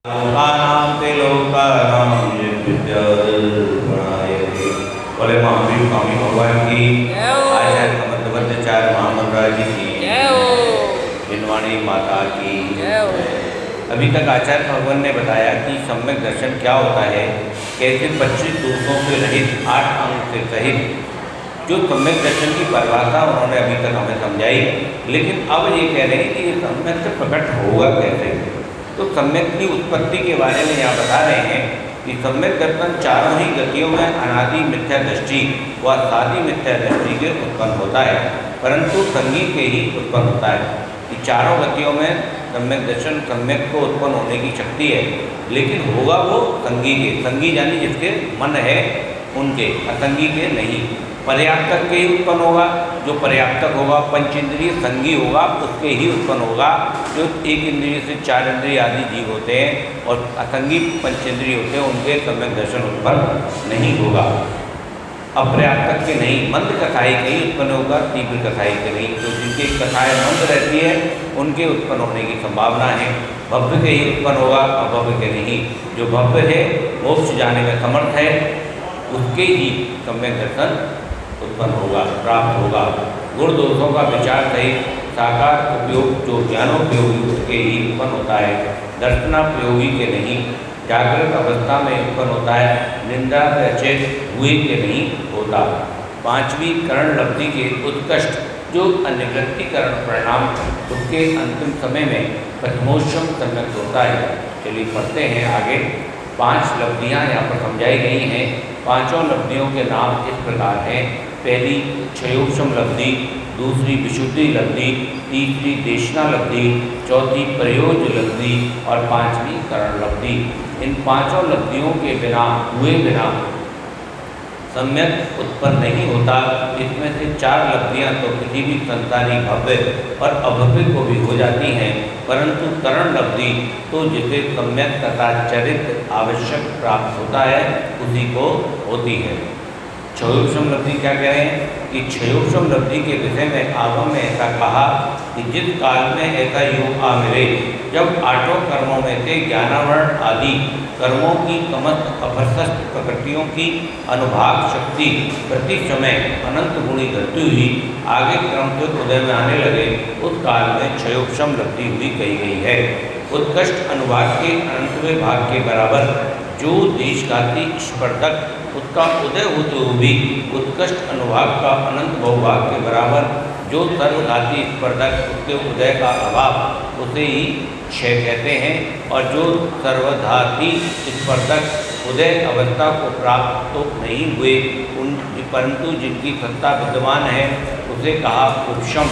लोकानां ते लोकानां ये विद्याधर्मणायते। बोले महावीर स्वामी भगवान की, आचार्य कमंडलाचार्य महामंडल जी की, बिनवाणी माता की। अभी तक आचार्य भगवान ने बताया कि सम्यक दर्शन क्या होता है, कैसे 25 दोषों से रहित 8 अंग से सहित जो सम्यक दर्शन की परिभाषा उन्होंने अभी तक हमें समझाई। लेकिन अब ये कह रहे हैं कि ये सम्यक से प्रकट होगा कैसे। तो सम्यक की उत्पत्ति के बारे में यहाँ बता रहे हैं कि सम्यक दर्शन चारों ही गतियों में अनादि मिथ्या दृष्टि व सादी मिथ्या दृष्टि के उत्पन्न होता है, परंतु संगी के ही उत्पन्न होता है। कि चारों गतियों में सम्यक दर्शन सम्यक को उत्पन्न होने की शक्ति है, लेकिन होगा वो संगी के। संगी यानी जिसके मन है उनके, असंगी के नहीं। पर्याप्तक के ही उत्पन्न होगा, जो पर्याप्तक होगा पंचेंद्रिय संगी होगा उसके ही उत्पन्न होगा। जो एक इंद्रिय से 4 इंद्रिय आदि जीव होते हैं और असंगी पंचेंद्रिय होते हैं उनके सम्यक दर्शन उत्पन्न नहीं होगा। अपर्याप्तक के नहीं, मंद कथाई के ही उत्पन्न होगा, तीव्र कथाई के नहीं। तो जिनकी कथाएँ मंद रहती है उनके उत्पन्न होने की संभावना है। भव्य के ही उत्पन्न होगा, अभव्य के नहीं। जो भव्य है मोक्ष जाने में समर्थ है उसके ही सम्यक दर्शन उत्पन्न होगा, प्राप्त होगा। गुण दोषों का विचार सहित साकार उपयोग जो ज्ञानोपयोगी उसके ही उत्पन्न होता है, दर्शनापयोगी के नहीं। जागृत अवस्था में उत्पन्न होता है, निंदा अचेत हुए के नहीं होता। 5वीं करण लब्धि के उत्कृष्ट जो अनिवृत्तिकरण परिणाम उसके अंतिम समय में प्रथमोषम सम्यक होता है। चलिए पढ़ते हैं आगे। 5 लब्धियाँ यहाँ पर समझाई गई हैं। 5 लब्धियों के नाम इस प्रकार हैं। पहली क्षयोक्षम लब्धि, दूसरी विशुद्धि लब्धि, तीसरी देशना लब्धि, चौथी प्रयोज लब्धि और 5वीं करण लब्धि। इन 5 लब्धियों के बिना हुए बिना सम्यक उत्पन्न नहीं होता। इसमें से 4 लब्धियाँ तो किसी भी संसारी भव्य और अभव्य को भी हो जाती हैं, परंतु करण लब्धि तो जिसे सम्यक तथा चरित्र आवश्यक प्राप्त होता है उसी को होती है। क्षयोक्षम लब्धि क्या कह रहे हैं कि क्षयोक्षम लब्धि के विषय में आगम में ऐसा कहा कि जिस काल में ऐसा योग आ मिले जब 8 कर्मों में से ज्ञानावरण आदि कर्मों की समस्त अप्रशस्त प्रकृतियों की अनुभाग शक्ति प्रति समय अनंत गुणी घटती हुई आगे क्रम से उदय में आने लगे, उस काल में क्षयोक्षम लब्धि हुई कही गई है। उत्कृष्ट अनुभाग के अनंतवें भाग के बराबर जो देशघाती स्पर्धक उसका उदय होते हुए भी उत्कृष्ट अनुभाग का अनंत बहुभाग के बराबर जो सर्वघाती स्पर्धक उसके उदय का अभाव उसे ही क्षय कहते हैं। और जो सर्वघाती स्पर्धक उदय अवस्था को प्राप्त तो नहीं हुए उन परंतु जिनकी सत्ता विद्यमान है उसे कहा उपशम।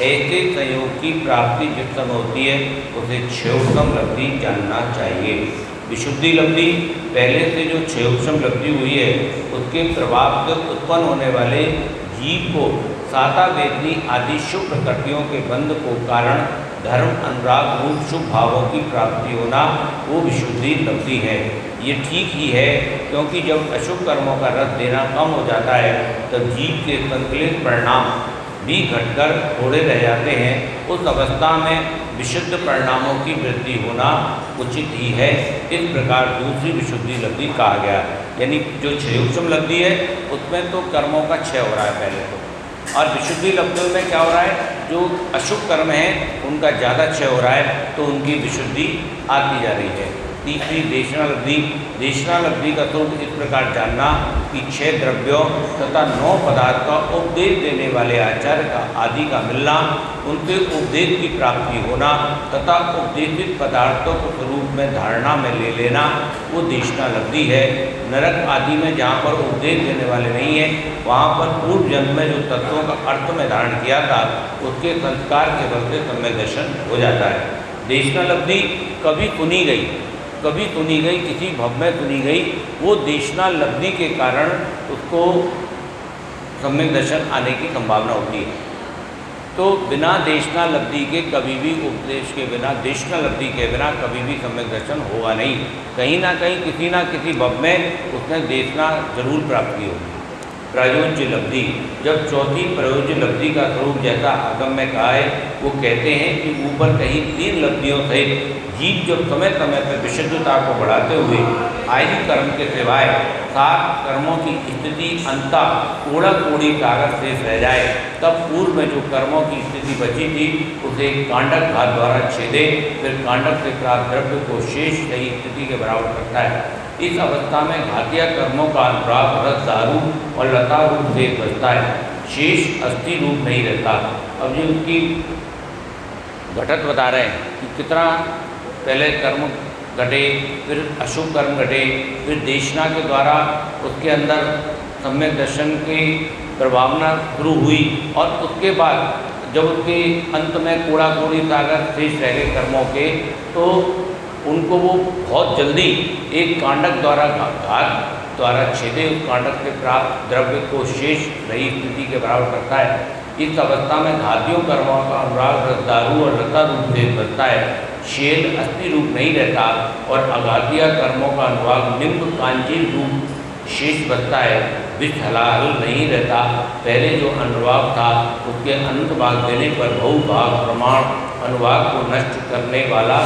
ऐसे संयोग की प्राप्ति जिस समय होती है उसे क्षयोक्षम लब्धि जानना चाहिए। विशुद्धि लब्धि पहले से जो क्षयोक्षम लब्धि हुई है उसके प्रभाव से उत्पन्न होने वाले जीव को साता वेदनी आदि शुभ प्रकृतियों के बंध को कारण धर्म अनुराग रूप शुभ भावों की प्राप्ति होना वो विशुद्धि लब्धि है। ये ठीक ही है, क्योंकि जब अशुभ कर्मों का रस देना कम हो जाता है तब जीव के संकलित परिणाम भी घटकर थोड़े रह जाते हैं। उस अवस्था में विशुद्ध परिणामों की वृद्धि होना उचित ही है। इस प्रकार दूसरी विशुद्धि लब्धि कहा गया। यानी जो क्षयोक्षम लब्धि है उसमें तो कर्मों का क्षय हो रहा है पहले तो, और विशुद्धि लब्धियों में क्या हो रहा है जो अशुभ कर्म है उनका ज़्यादा क्षय हो रहा है, तो उनकी विशुद्धि आती जा रही है। तीसरी देशना लब्धि। देशना लब्धि का स्वरूप इस प्रकार जानना कि 6 द्रव्यों तथा 9 पदार्थ का उपदेश देने वाले आचार्य का आदि का मिलना, उनके उपदेश की प्राप्ति होना तथा उपदेशित पदार्थों को स्वरूप में धारणा में ले लेना वो देशना लब्धि है। नरक आदि में जहाँ पर उपदेश देने वाले नहीं है वहाँ पर पूर्व जन्म में जो तत्वों का अर्थ में धारण किया था उसके संस्कार के बल से सम्यक दर्शन हो जाता है। देशना लब्धि कभी सुनी गई किसी भव में सुनी गई, वो देशना लब्धि के कारण उसको सम्यक दर्शन आने की संभावना होती है। तो बिना देशना लब्धि के कभी भी उपदेश के बिना देशना लब्धि के बिना कभी भी सम्यक दर्शन होगा नहीं। कहीं ना कहीं किसी ना किसी भव में उसने देशना जरूर प्राप्त की होगी। प्रयोज्य लब्धि। जब चौथी प्रयोज्य लब्धि का स्वरूप जैसा आगम में कहा है, वो कहते हैं कि ऊपर कहीं 3 लब्धियों सहित जीव जब समय समय पर विशुद्धता को बढ़ाते हुए आयु कर्म के सिवाय 7 कर्मों की स्थिति अंता कोड़ा कोड़ी कागज शेष रह जाए, तब पूर्व में जो कर्मों की स्थिति बची थी उसे कांडक घात द्वारा छेदे, फिर कांडक से प्राप्त द्रव्य को शेष सही स्थिति के बराबर करता है। इस अवस्था में घातिया कर्मों का अनुराग रस दारू और लता रूप से बचता है, शेष अस्थि रूप नहीं रहता। अब जी उनकी घटत बता रहे हैं कि कितना पहले कर्म घटे, फिर अशुभ कर्म घटे, फिर देशना के द्वारा उसके अंदर सम्यक दर्शन की प्रभावना शुरू हुई, और उसके बाद जब उसके अंत में कूड़ा कूड़ी सागर शेष रह गए कर्मों के, तो उनको वो बहुत जल्दी एक कांडक द्वारा घात द्वारा छेदे उस कांडक से प्राप्त द्रव्य को शेष रही स्थिति के बराबर करता है। इस अवस्था में घातियों कर्मों का अनुराग रस दारू और लता रूप से बचता है, शेल अस्थि रूप नहीं रहता, और अघातिया कर्मों का अनुराग निम्न कांचील रूप शेष बचता है, विष हलाहल नहीं रहता। पहले जो अनुराग था उसके अनंत भाग देने पर बहुभाग प्रमाण अनुभाग को नष्ट करने वाला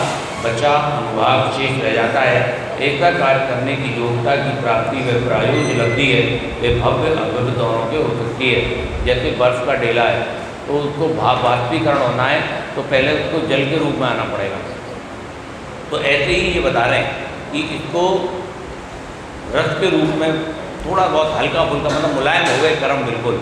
बचा अनुभाग शेष रह जाता है। एकता कार्य करने की योग्यता की प्राप्ति व प्रायोज्य लब्धि है, वे भव्य अभव्य दोनों के हो सकती है। जैसे बर्फ का डेला है, तो उसको बाष्पीकरण होना है तो पहले उसको जल के रूप में आना पड़ेगा। तो ऐसे ही ये बता रहे हैं कि इसको रस के रूप में थोड़ा बहुत हल्का फुल्का, मतलब मुलायम हो गए कर्म बिल्कुल।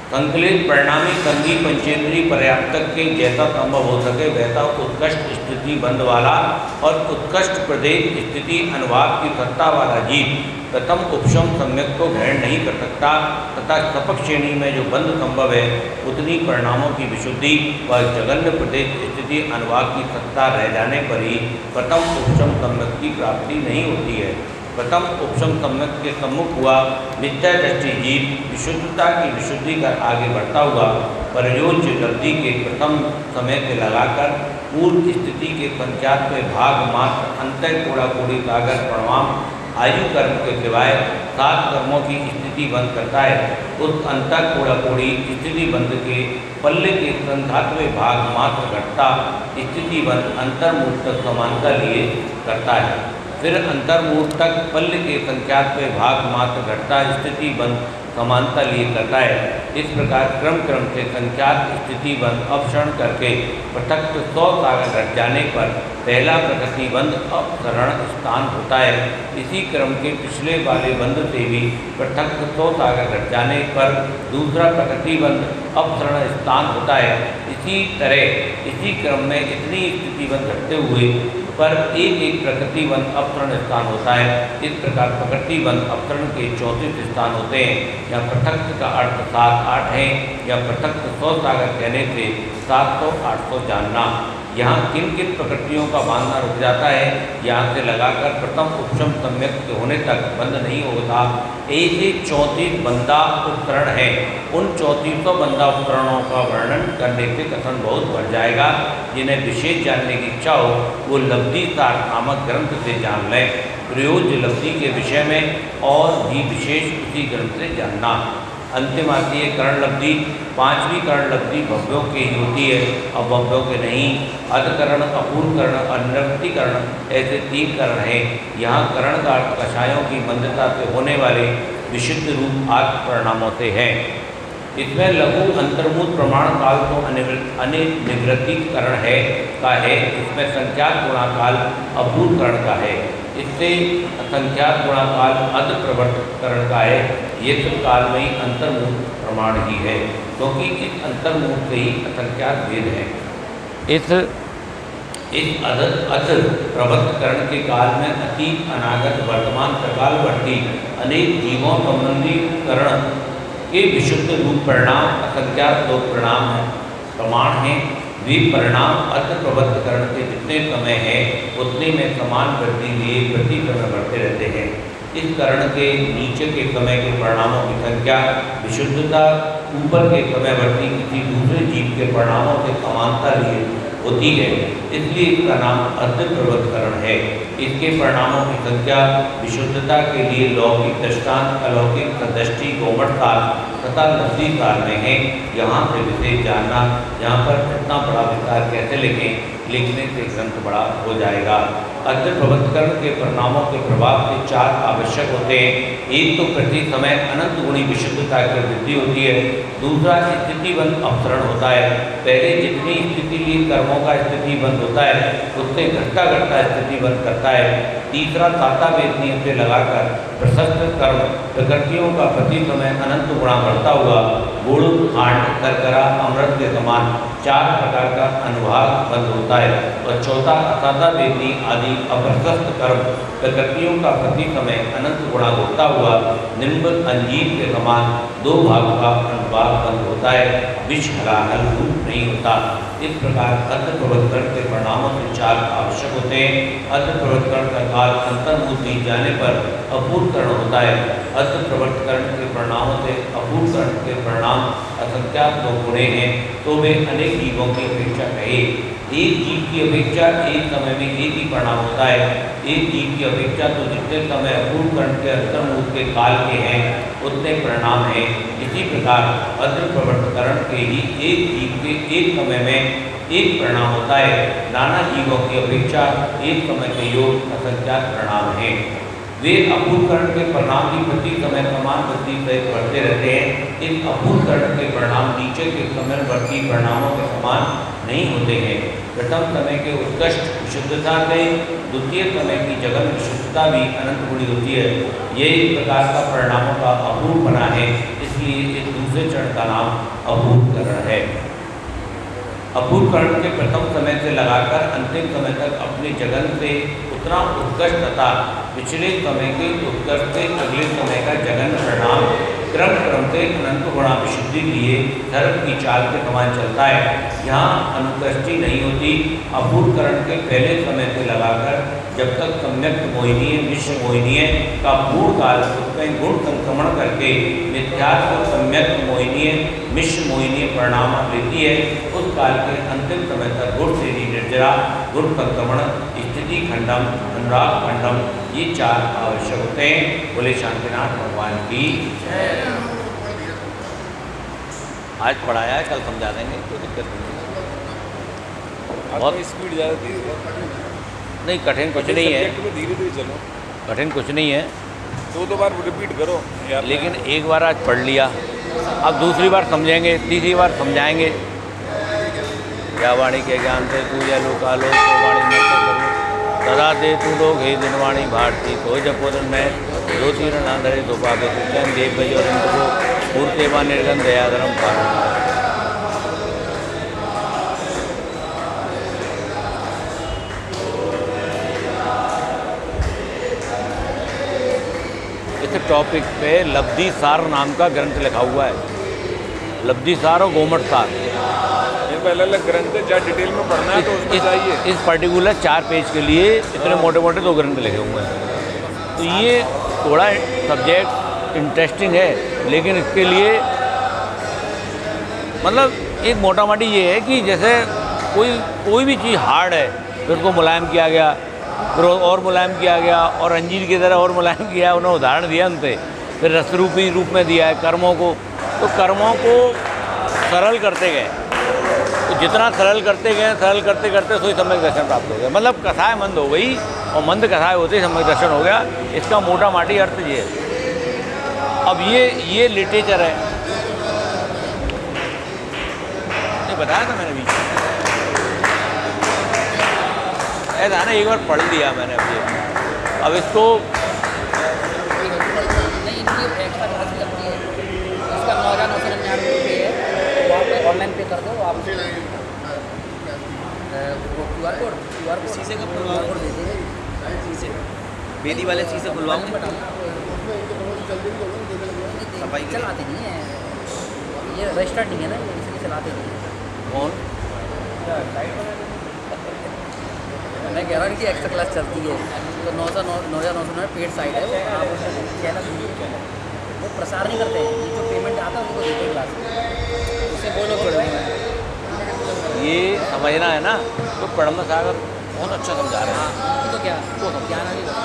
संकलित परिणामी संधि पंचेंद्रीय पर्याप्तक के जैसा संभव हो सके वैसा उत्कृष्ट स्थिति बंध वाला और उत्कृष्ट प्रदेश स्थिति अनुभाग की सत्ता वाला जीव प्रथम उपशम सम्यक को ग्रहण नहीं कर सकता, तथा सपक श्रेणी में जो बंध संभव है उतनी परिणामों की विशुद्धि व जघन्य प्रदेश स्थिति अनुभाग की सत्ता रह जाने पर ही प्रथम उपशम सम्यक की प्राप्ति नहीं होती है। प्रथम उपशम सम्यक के सम्मुख हुआ नित्य दृष्टि जीव विशुद्धता की विशुद्धि कर आगे बढ़ता हुआ प्रयोज्य लब्धि के प्रथम समय से लगाकर पूर्व स्थिति के पंचात्व भाग मात्र अंतर कोड़ा कोड़ी सागर परिणाम आयु कर्म के सिवाय 7 कर्मों की स्थिति बंद करता है। उस अंतर कोड़ा कोड़ी स्थिति बंद के पल्ले के संघातवे भाग मात्र घटता स्थिति बंद अंतर्मुख तक समानता लिए करता है। फिर अंतर्मुख तक पल्ले के संख्यात्मक भाग मात्र घटता स्थिति बंद समानता लिए करता है। इस प्रकार क्रम क्रम से संख्यात स्थिति बंद अपसरण करके पृथक 100 सागर घट जाने पर पहला प्रकृति बंद अपसरण स्थान होता है। इसी क्रम के पिछले वाले बंद से भी पृथक 100 सागर घट जाने पर दूसरा प्रकृति बंद अपसरण स्थान होता है। इसी तरह इसी क्रम में इतनी स्थिति बंद घटते हुए पर एक एक प्रकृति बंद अपसरण स्थान होता है। इस प्रकार प्रकृति बंद अपसरण के 34 स्थान होते हैं। या पृथक का अर्थ 7-8 है, या पृथक 100 सागर कहने से 700-800 जानना। यहाँ किन किन प्रकृतियों का बांधना रुक जाता है, यहाँ से लगाकर प्रथम उपशम सम्यक होने तक बंद नहीं होता। ऐसे 34 बंदा उपकरण हैं। उन 3400 बंदा उपकरणों का वर्णन करने से कथन बहुत बढ़ जाएगा। जिन्हें विशेष जानने की इच्छा हो वो लब्धि सार नामक ग्रंथ से जान लें। प्रयोज्य लब्धि के विषय में और भी विशेष उसी ग्रंथ से जानना। अंतिम आती है करण लब्धि। 5वीं करण लब्धि भव्यों की ही होती है, अभव्यों के नहीं। अधकरण, अपूर्वकरण और निवृत्तिकरण ऐसे 3 करण हैं। यहाँ करण का अर्थ कषायों की मंदता से होने वाले विशुद्ध रूप आत्म परिणामों से है। इसमें लघु अंतर्भूत प्रमाण काल तो अनिवृत्तिकरण है का है। इसमें संख्यात गुणाकाल अभूतकरण का है। इससे असंख्यात गुणाकाल अध प्रवर्तकरण का है। ये सब काल में ही अंतर्मुख प्रमाण ही है, क्योंकि इस अंतर्मुख से ही असंख्यात भेद है। इस अध प्रवर्तकरण के काल में अतीत, अनागत, वर्तमान, सकालवर्ती अनेक जीवों संबंधी करण के विशुद्ध रूप परिणाम असंख्यात लोक परिणाम है, प्रमाण हैं। वे परिणाम अर्थ प्रवर्तकरण के जितने समय है उतने में समान वृद्धि लिए प्रति समय बढ़ते रहते हैं। इस करण के नीचे के समय के परिणामों की संख्या विशुद्धता ऊपर के समयवर्ती किसी दूसरे जीव के परिणामों से समानता लिए होती है, इसलिए इसका नाम अर्ध प्रवर्तकरण है। इसके परिणामों की संख्या विशुद्धता के लिए लौकिक दृष्टांत, अलौकिक सदृष्टि, गोमठ काल तथा लब्धि काल में है। यहाँ से विशेष जानना, यहाँ पर इतना बड़ा विस्तार कैसे लिखें, लिखने से ग्रंथ बड़ा हो जाएगा। अर्ध प्रवर्तकरण के परिणामों के प्रभाव से चार आवश्यक होते हैं। एक तो प्रति समय अनंत गुणी विशुद्धता की वृद्धि होती है। दूसरा स्थितिबंध अपसरण होता है। पहले जितनी स्थिति लिए कर्मों का स्थितिबंध होता है उससे घटता घटता स्थितिबंध करता है। तीसरा ताता वेद नियम से लगाकर प्रशस्त कर्म प्रकृतियों का प्रति समय अनंत गुणा बढ़ता हुआ गुड़, खांड, शर्करा, अमृत के समान चार प्रकार का अनुभाग बंद होता है। और चौथा असाधा वेदनी आदि अप्रशस्त कर्म प्रकृतियों का प्रति समय अनंत गुणा होता हुआ निम्ब अंजीर के समान दो भागों का अनुभाग बंद होता है, विष हलाहल रूप नहीं होता। इस प्रकार अर्ध प्रवर्तकरण के परिणामों से चार आवश्यक होते हैं। अर्ध प्रवर्तकरण का काल अंतर्मुख बीत जाने पर अपूर्वकरण होता है। अर्ध प्रवर्तकरण के परिणामों से अपूर्वकरण के परिणाम असंख्यात दो गुणे हैं, तो वे अनेक जीवों की अपेक्षा कहे। एक जीव की अपेक्षा एक समय में एक ही परिणाम होता है। एक जीव की अपेक्षा तो जितने समय अपूर्वकरण के अंतर्मुख के काल के हैं उतने परिणाम हैं। इसी प्रकार अर्ध प्रवर्तकरण के ही एक जीव के एक समय में एक परिणाम होता है। नाना जीवों की अपेक्षा एक समय के योग असंख्यात परिणाम हैं। वे अपूर्वकरण के परिणाम भी प्रति समय समान वृद्धि से बढ़ते रहते हैं। इस अपूर्वकरण के परिणाम नीचे के समयवर्ती परिणामों के समान नहीं होते हैं। प्रथम समय के उत्कृष्ट विशुद्धता से द्वितीय समय की जगन विशुद्धता भी अनंत गुणी होती है। ये एक प्रकार का परिणामों का अपूर्व बना है, इसलिए इस दूसरे चरण का नाम अपूर्वकरण है। अपूर्वकरण के प्रथम समय से लगाकर अंतिम समय तक अपने जगन से उतना उत्कृष्ट तथा पिछले समय के उत्कर्ष से अगले समय का जगन परिणाम क्रम क्रम से अनंत गुणा विशुद्धि लिए धर्म की चाल के समान चलता है। यहाँ अनुकृष्टि नहीं होती। अपूर्वकरण के पहले समय से लगाकर जब तक सम्यक मोहिनीय मिश्र मोहिनीय का पूर्ण काल उसमें गुण संक्रमण करके मिथ्यात्व सम्यक मोहिनीय मिश्र मोहिनीय परिणाम लेती है, उस काल के अंतिम समय तक गुण से निर्जरा, गुण संक्रमण, स्थिति खंडम, अनुराग खंडम, ये चार आवश्यक होते हैं। बोले शांतिनाथ भगवान की। आज पढ़ाया है, कल समझा देंगे, कोई दिक्कत नहीं। बहुत स्पीड ज़्यादा थी, नहीं, कठिन कुछ नहीं है, धीरे धीरे चलो, कठिन कुछ नहीं है। दो बार रिपीट करो यार। लेकिन एक बार आज पढ़ लिया, अब दूसरी बार समझेंगे, तीसरी बार समझाएंगे। या वाणी के ज्ञान से तू या लोकालो वाणी में तदा दे तू लोग हे दिनवाणी भारती तो जपोदन में ज्योतिरण धरे दो पावे चैन देव भई और इनको पूर्तेवा निर्गन दयाधरम कारण। इस टॉपिक पे लब्धि सार नाम का ग्रंथ लिखा हुआ है। लब्धि सार और गोमठ सार, पहले अलग ग्रंथ है, जहाँ डिटेल में पढ़ना है तो उसमें चाहिए। इस पर्टिकुलर 4 पेज के लिए इतने मोटे मोटे 2 ग्रंथ लिखे हुए हैं। तो ये थोड़ा सब्जेक्ट इंटरेस्टिंग है, लेकिन इसके लिए मतलब एक मोटा मोटी ये है कि जैसे कोई भी चीज़ हार्ड है फिर उसको मुलायम किया गया, फिर और मुलायम किया गया, और अंजीर की तरह और मुलायम किया। उन्होंने उदाहरण दिया उनसे, फिर रसरूपी रूप में दिया है कर्मों को। तो कर्मों को सरल करते गए, तो जितना सरल करते गए, सरल करते करते सोई सम्यक दर्शन प्राप्त हो गया। मतलब कथाएं मंद हो गई और मंद कथाएं होते सम्यक दर्शन हो गया। इसका मोटा माटी अर्थ ये है। अब ये लिटरेचर है, नहीं बताया था मैंने बीच में, ऐसा है ना, एक बार पढ़ लिया मैंने। अब इसको नहीं, इनकी एक्स्ट्रा क्लास लगती है, इसका 9,999 है, तो वहाँ पे ऑनलाइन पे कर दो आप। वो QR कोड शीशे का QR कोड दे देंगे, शीशे बेदी वाले शीशे खुलवाऊंगे। सफाई चलाते नहीं है, ये रजिस्टर्ड नहीं है ना, इसलिए चलाते नहीं है। कौन मैं कह रहा हूँ कि एक्स्ट्रा क्लास चलती है, तो 9,999 पेड साइट है, वो आप उसमें चैनल वो प्रसार नहीं करते हैं। ये जो पेमेंट आता है उनको देते हैं क्लास, उससे वो लोग जुड़े हुए हैं। ये समझ समझना है ना, तो ब्रह्म सागर बहुत अच्छा समझा रहे हैं। हाँ तो क्या वो समझा ज्ञान वाली बात।